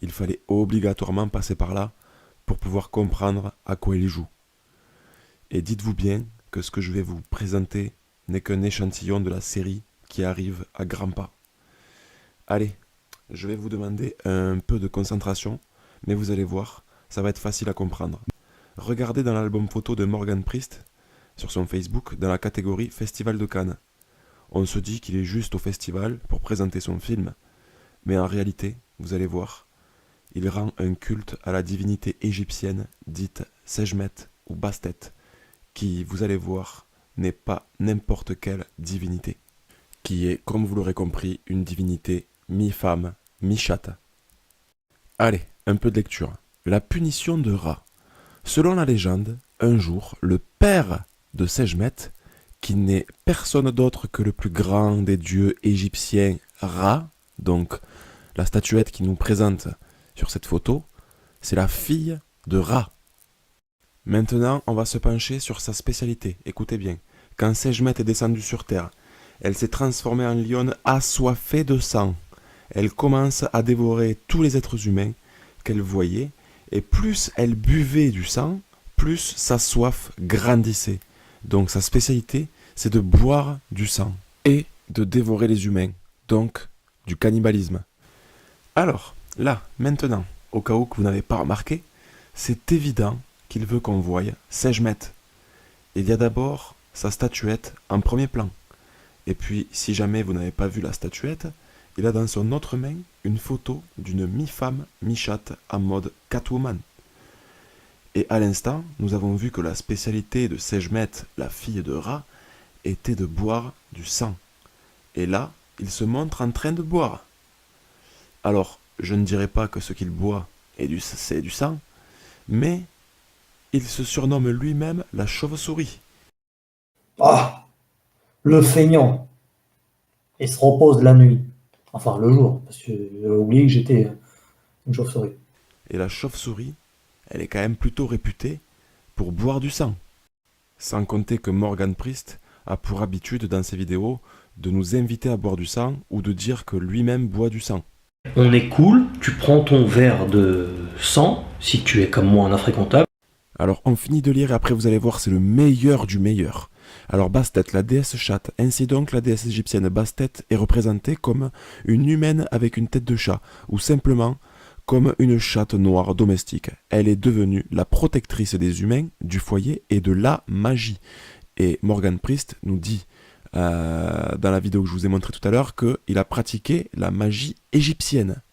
Il fallait obligatoirement passer par là pour pouvoir comprendre à quoi il joue. Et dites-vous bien que ce que je vais vous présenter n'est qu'un échantillon de la série qui arrive à grands pas. Allez, je vais vous demander un peu de concentration mais vous allez voir, ça va être facile à comprendre. Regardez dans l'album photo de Morgan Priest, sur son Facebook, dans la catégorie Festival de Cannes. On se dit qu'il est juste au festival pour présenter son film, mais en réalité, vous allez voir, il rend un culte à la divinité égyptienne dite Sejmet ou Bastet, qui, vous allez voir, n'est pas n'importe quelle divinité, qui est, comme vous l'aurez compris, une divinité mi-femme, mi-chatte. Allez, un peu de lecture. La punition de Ra. Selon la légende, un jour, le père de Sejmet, qui n'est personne d'autre que le plus grand des dieux égyptiens, Ra, donc la statuette qui nous présente sur cette photo, c'est la fille de Ra. Maintenant, on va se pencher sur sa spécialité. Écoutez bien. Quand Sejmet est descendue sur Terre, elle s'est transformée en lionne assoiffée de sang. Elle commence à dévorer tous les êtres humains qu'elle voyait, et plus elle buvait du sang, plus sa soif grandissait. Donc sa spécialité, c'est de boire du sang et de dévorer les humains, donc du cannibalisme. Alors, là, maintenant, au cas où que vous n'avez pas remarqué, c'est évident qu'il veut qu'on voie Sejmet. Il y a d'abord sa statuette en premier plan. Et puis, si jamais vous n'avez pas vu la statuette, il a dans son autre main une photo d'une mi-femme, mi-chatte en mode Catwoman. Et à l'instant, nous avons vu que la spécialité de Sejmet, la fille de Ra, était de boire du sang. Et là, il se montre en train de boire. Alors, je ne dirais pas que ce qu'il boit c'est du sang, mais il se surnomme lui-même la chauve-souris. Ah, le feignant. Il se repose la nuit. Enfin, le jour, parce que j'ai oublié que j'étais une chauve-souris. Et la chauve-souris, elle est quand même plutôt réputée pour boire du sang. Sans compter que Morgan Priest a pour habitude dans ses vidéos de nous inviter à boire du sang ou de dire que lui-même boit du sang. On est cool, tu prends ton verre de sang, si tu es comme moi un infréquentable. Alors on finit de lire et après vous allez voir, c'est le meilleur du meilleur. Alors Bastet, la déesse chatte, ainsi donc la déesse égyptienne Bastet est représentée comme une humaine avec une tête de chat, ou simplement comme une chatte noire domestique. Elle est devenue la protectrice des humains, du foyer et de la magie. Et Morgan Priest nous dit dans la vidéo que je vous ai montré tout à l'heure qu'il a pratiqué la magie égyptienne.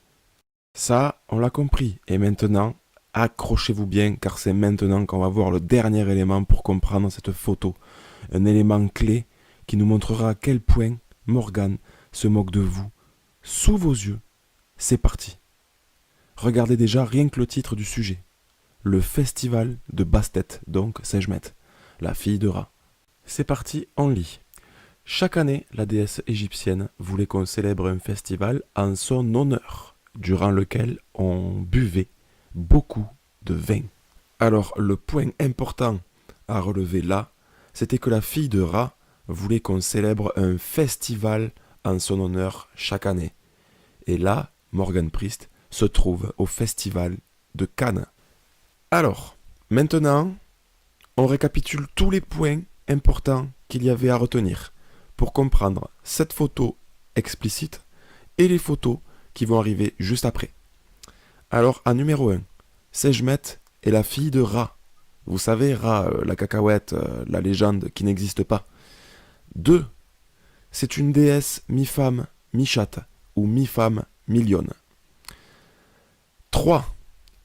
Ça, on l'a compris. Et maintenant, accrochez-vous bien, car c'est maintenant qu'on va voir le dernier élément pour comprendre cette photo. Un élément clé qui nous montrera à quel point Morgan se moque de vous. Sous vos yeux, c'est parti. Regardez déjà rien que le titre du sujet. Le festival de Bastet, donc Sejmet, la fille de Ra. C'est parti, on lit. Chaque année, la déesse égyptienne voulait qu'on célèbre un festival en son honneur, durant lequel on buvait beaucoup de vin. Alors, le point important à relever là, c'était que la fille de Ra voulait qu'on célèbre un festival en son honneur chaque année. Et là, Morgan Priest se trouve au festival de Cannes. Alors, maintenant, on récapitule tous les points importants qu'il y avait à retenir pour comprendre cette photo explicite et les photos qui vont arriver juste après. Alors, en numéro 1, Sejmet est la fille de Ra. Vous savez, Ra, la cacahuète, la légende qui n'existe pas. 2, c'est une déesse mi-femme, mi-chatte, ou mi-femme, mi-lionne. 3,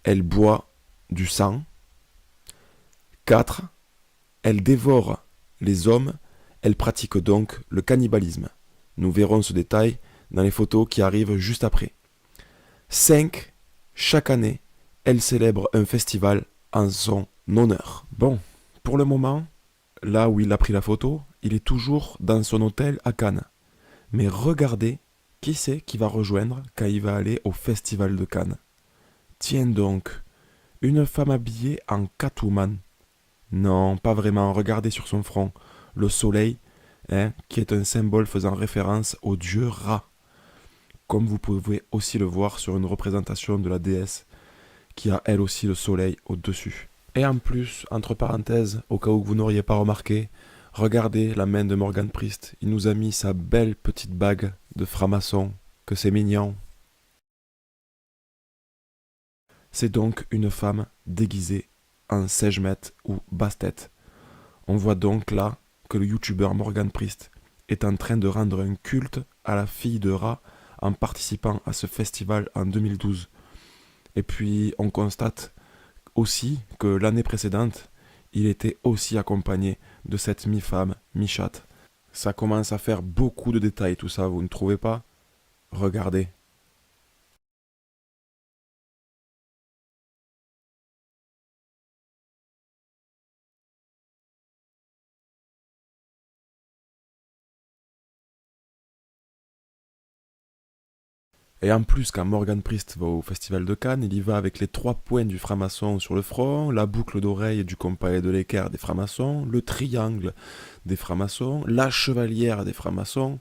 elle boit du sang. 4, elle dévore les hommes, elle pratique donc le cannibalisme. Nous verrons ce détail dans les photos qui arrivent juste après. 5, chaque année, elle célèbre un festival en son honneur. Bon, pour le moment, là où il a pris la photo, il est toujours dans son hôtel à Cannes. Mais regardez qui c'est qui va rejoindre quand il va aller au festival de Cannes. Tiens donc, une femme habillée en Catwoman. Non, pas vraiment, regardez sur son front, le soleil, qui est un symbole faisant référence au dieu Ra. Comme vous pouvez aussi le voir sur une représentation de la déesse, qui a elle aussi le soleil au-dessus. Et en plus, entre parenthèses, au cas où vous n'auriez pas remarqué, regardez la main de Morgan Priest, il nous a mis sa belle petite bague de franc-maçon, que c'est mignon. C'est donc une femme déguisée en Sekhmet ou Bastet. On voit donc là que le youtubeur Morgan Priest est en train de rendre un culte à la fille de Ra en participant à ce festival en 2012. Et puis on constate aussi que l'année précédente, il était aussi accompagné de cette mi-femme, mi-chatte. Ça commence à faire beaucoup de détails tout ça, vous ne trouvez pas? Regardez. Et en plus, quand Morgan Priest va au Festival de Cannes, il y va avec les 3 points du franc-maçon sur le front, la boucle d'oreille du compas et de l'équerre des francs-maçons, le triangle des francs-maçons, la chevalière des francs-maçons.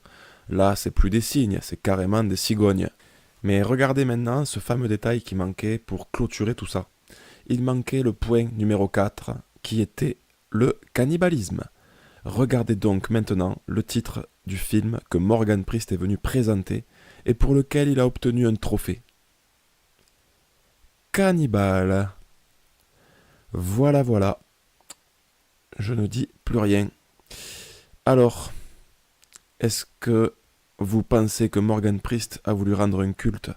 Là, c'est plus des cygnes, c'est carrément des cigognes. Mais regardez maintenant ce fameux détail qui manquait pour clôturer tout ça. Il manquait le point numéro 4, qui était le cannibalisme. Regardez donc maintenant le titre du film que Morgan Priest est venu présenter et pour lequel il a obtenu un trophée. Cannibale. Voilà, voilà. Je ne dis plus rien. Alors, est-ce que vous pensez que Morgan Priest a voulu rendre un culte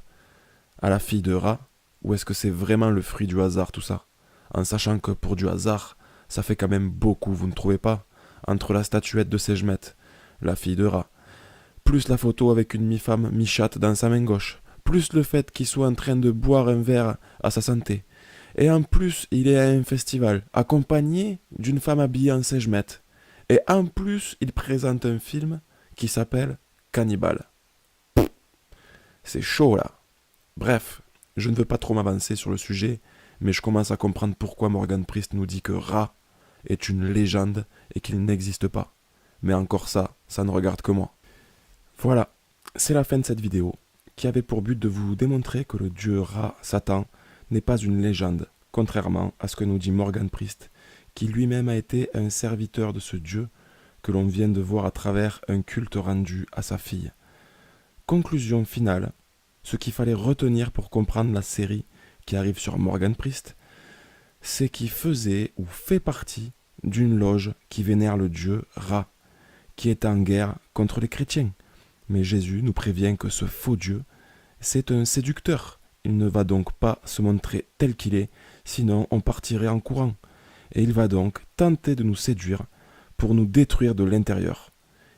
à la fille de Ra, ou est-ce que c'est vraiment le fruit du hasard tout ça? En sachant que pour du hasard, ça fait quand même beaucoup, vous ne trouvez pas? Entre la statuette de Sekhmet, la fille de Ra, plus la photo avec une mi-femme, mi-chatte dans sa main gauche, plus le fait qu'il soit en train de boire un verre à sa santé. Et en plus, il est à un festival, accompagné d'une femme habillée en Sekhmet. Et en plus, il présente un film qui s'appelle Cannibale. C'est chaud là. Bref, je ne veux pas trop m'avancer sur le sujet, mais je commence à comprendre pourquoi Morgan Priest nous dit que Ra est une légende et qu'il n'existe pas. Mais encore ça ne regarde que moi. Voilà, c'est la fin de cette vidéo, qui avait pour but de vous démontrer que le dieu Ra, Satan, n'est pas une légende, contrairement à ce que nous dit Morgan Priest, qui lui-même a été un serviteur de ce dieu que l'on vient de voir à travers un culte rendu à sa fille. Conclusion finale, ce qu'il fallait retenir pour comprendre la série qui arrive sur Morgan Priest, c'est qu'il faisait ou fait partie d'une loge qui vénère le dieu Ra, qui est en guerre contre les chrétiens. Mais Jésus nous prévient que ce faux Dieu, c'est un séducteur. Il ne va donc pas se montrer tel qu'il est, sinon on partirait en courant. Et il va donc tenter de nous séduire pour nous détruire de l'intérieur.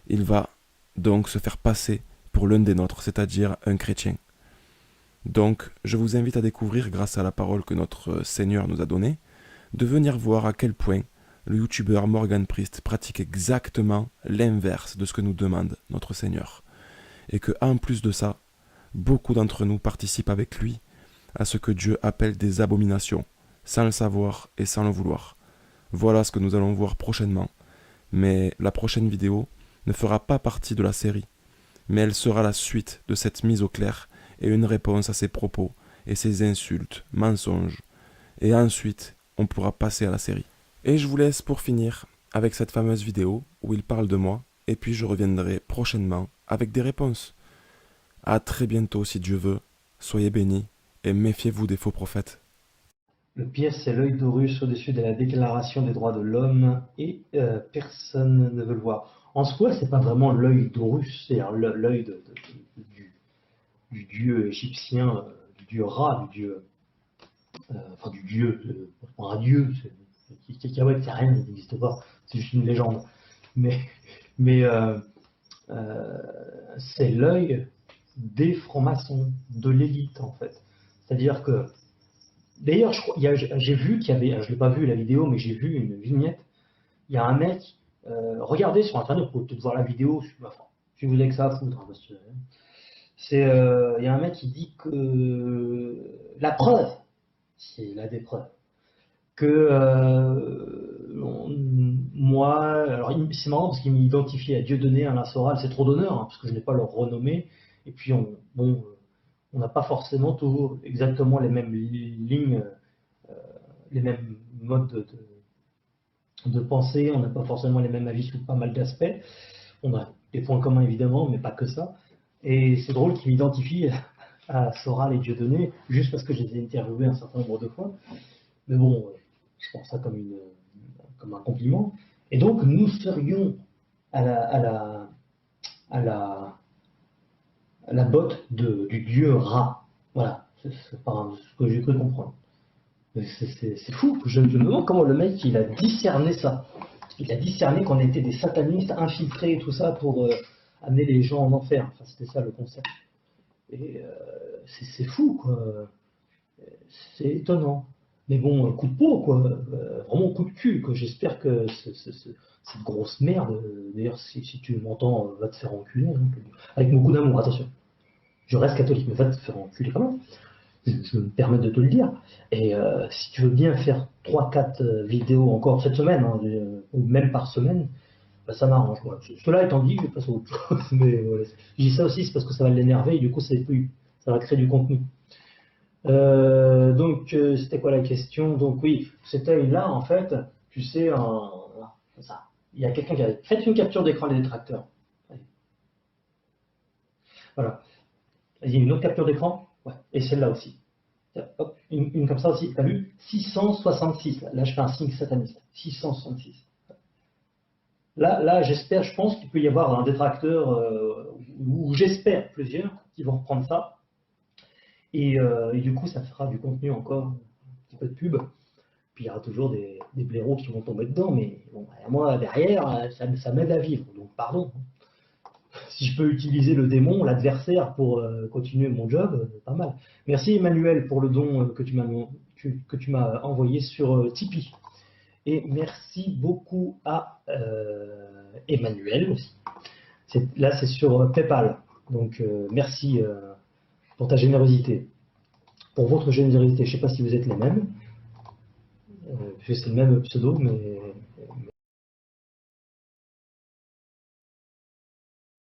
Il va donc se faire passer pour l'un des nôtres, c'est-à-dire un chrétien. Donc, je vous invite à découvrir, grâce à la parole que notre Seigneur nous a donnée, de venir voir à quel point le youtubeur Morgan Priest pratique exactement l'inverse de ce que nous demande notre Seigneur. Et que, en plus de ça, beaucoup d'entre nous participent avec lui à ce que Dieu appelle des abominations, sans le savoir et sans le vouloir. Voilà ce que nous allons voir prochainement, mais la prochaine vidéo ne fera pas partie de la série, mais elle sera la suite de cette mise au clair et une réponse à ses propos et ses insultes, mensonges, et ensuite on pourra passer à la série. Et je vous laisse pour finir avec cette fameuse vidéo où il parle de moi, et puis je reviendrai prochainement avec des réponses. À très bientôt si Dieu veut, soyez bénis et méfiez-vous des faux prophètes. Le pire, c'est l'œil d'Horus au-dessus de la déclaration des droits de l'homme et personne ne veut le voir. En soi, c'est pas vraiment l'œil d'Horus, c'est l'œil du dieu égyptien, du dieu Ra, du dieu, un dieu, c'est rien, il n'existe pas, c'est juste une légende. Mais c'est l'œil des francs-maçons, de l'élite en fait. C'est-à-dire que, d'ailleurs, j'ai vu qu'il y avait, je l'ai pas vu la vidéo, mais j'ai vu une vignette. Il y a un mec, regardez sur internet, vous pouvez peut-être voir la vidéo, si vous avez que ça à foutre. Il y a un mec qui dit que la preuve, c'est la des preuves, que moi, alors c'est marrant parce qu'il m'identifie à Dieudonné, Alain Soral, c'est trop d'honneur, hein, parce que je n'ai pas leur renommée, et puis on n'a pas forcément toujours exactement les mêmes lignes, les mêmes modes de pensée, on n'a pas forcément les mêmes avis sur pas mal d'aspects, on a des points communs évidemment, mais pas que ça, et c'est drôle qu'il m'identifie à Soral et Dieudonné, juste parce que je les ai interviewés un certain nombre de fois. Mais bon, je prends ça comme un compliment. Et donc, nous serions à la botte du dieu Ra. Voilà, c'est pas ce que j'ai cru comprendre. C'est fou, je me demande comment le mec il a discerné ça. Il a discerné qu'on était des satanistes infiltrés et tout ça pour amener les gens en enfer. Enfin, c'était ça le concept. Et c'est fou, quoi. C'est étonnant. Mais bon, coup de peau, quoi. Vraiment coup de cul, quoi. J'espère que cette grosse merde, d'ailleurs, si tu m'entends, va te faire enculer. Hein. Avec beaucoup d'amour, attention. Je reste catholique, mais va te faire enculer quand même. Je me permets de te le dire. Et si tu veux bien faire 3-4 vidéos encore cette semaine, hein, ou même par semaine, bah, ça m'arrange. Voilà. Cela étant dit, je passe à autre chose. Mais voilà. Je dis ça aussi, c'est parce que ça va l'énerver et du coup, ça va créer du contenu. Donc, c'était quoi la question? Donc oui, cet œil-là, en fait, tu sais, ça. Il y a quelqu'un qui a fait une capture d'écran des détracteurs. Allez. Voilà. Il y a une autre capture d'écran. Ouais. Et celle-là aussi. Hop, une comme ça aussi. T'as vu? 666. Là, je fais un signe sataniste. 666. Là, j'espère, je pense qu'il peut y avoir un détracteur, ou j'espère plusieurs, qui vont reprendre ça. Et du coup, ça fera du contenu encore, un petit peu de pub. Puis il y aura toujours des blaireaux qui vont tomber dedans. Mais bon, moi, derrière, ça m'aide à vivre. Donc, pardon. Si je peux utiliser le démon, l'adversaire, pour continuer mon job, pas mal. Merci Emmanuel pour le don que tu m'as envoyé sur Tipeee. Et merci beaucoup à Emmanuel aussi. Là, c'est sur PayPal. Donc, merci pour ta générosité. Pour votre générosité, je ne sais pas si vous êtes les mêmes. C'est le même pseudo, mais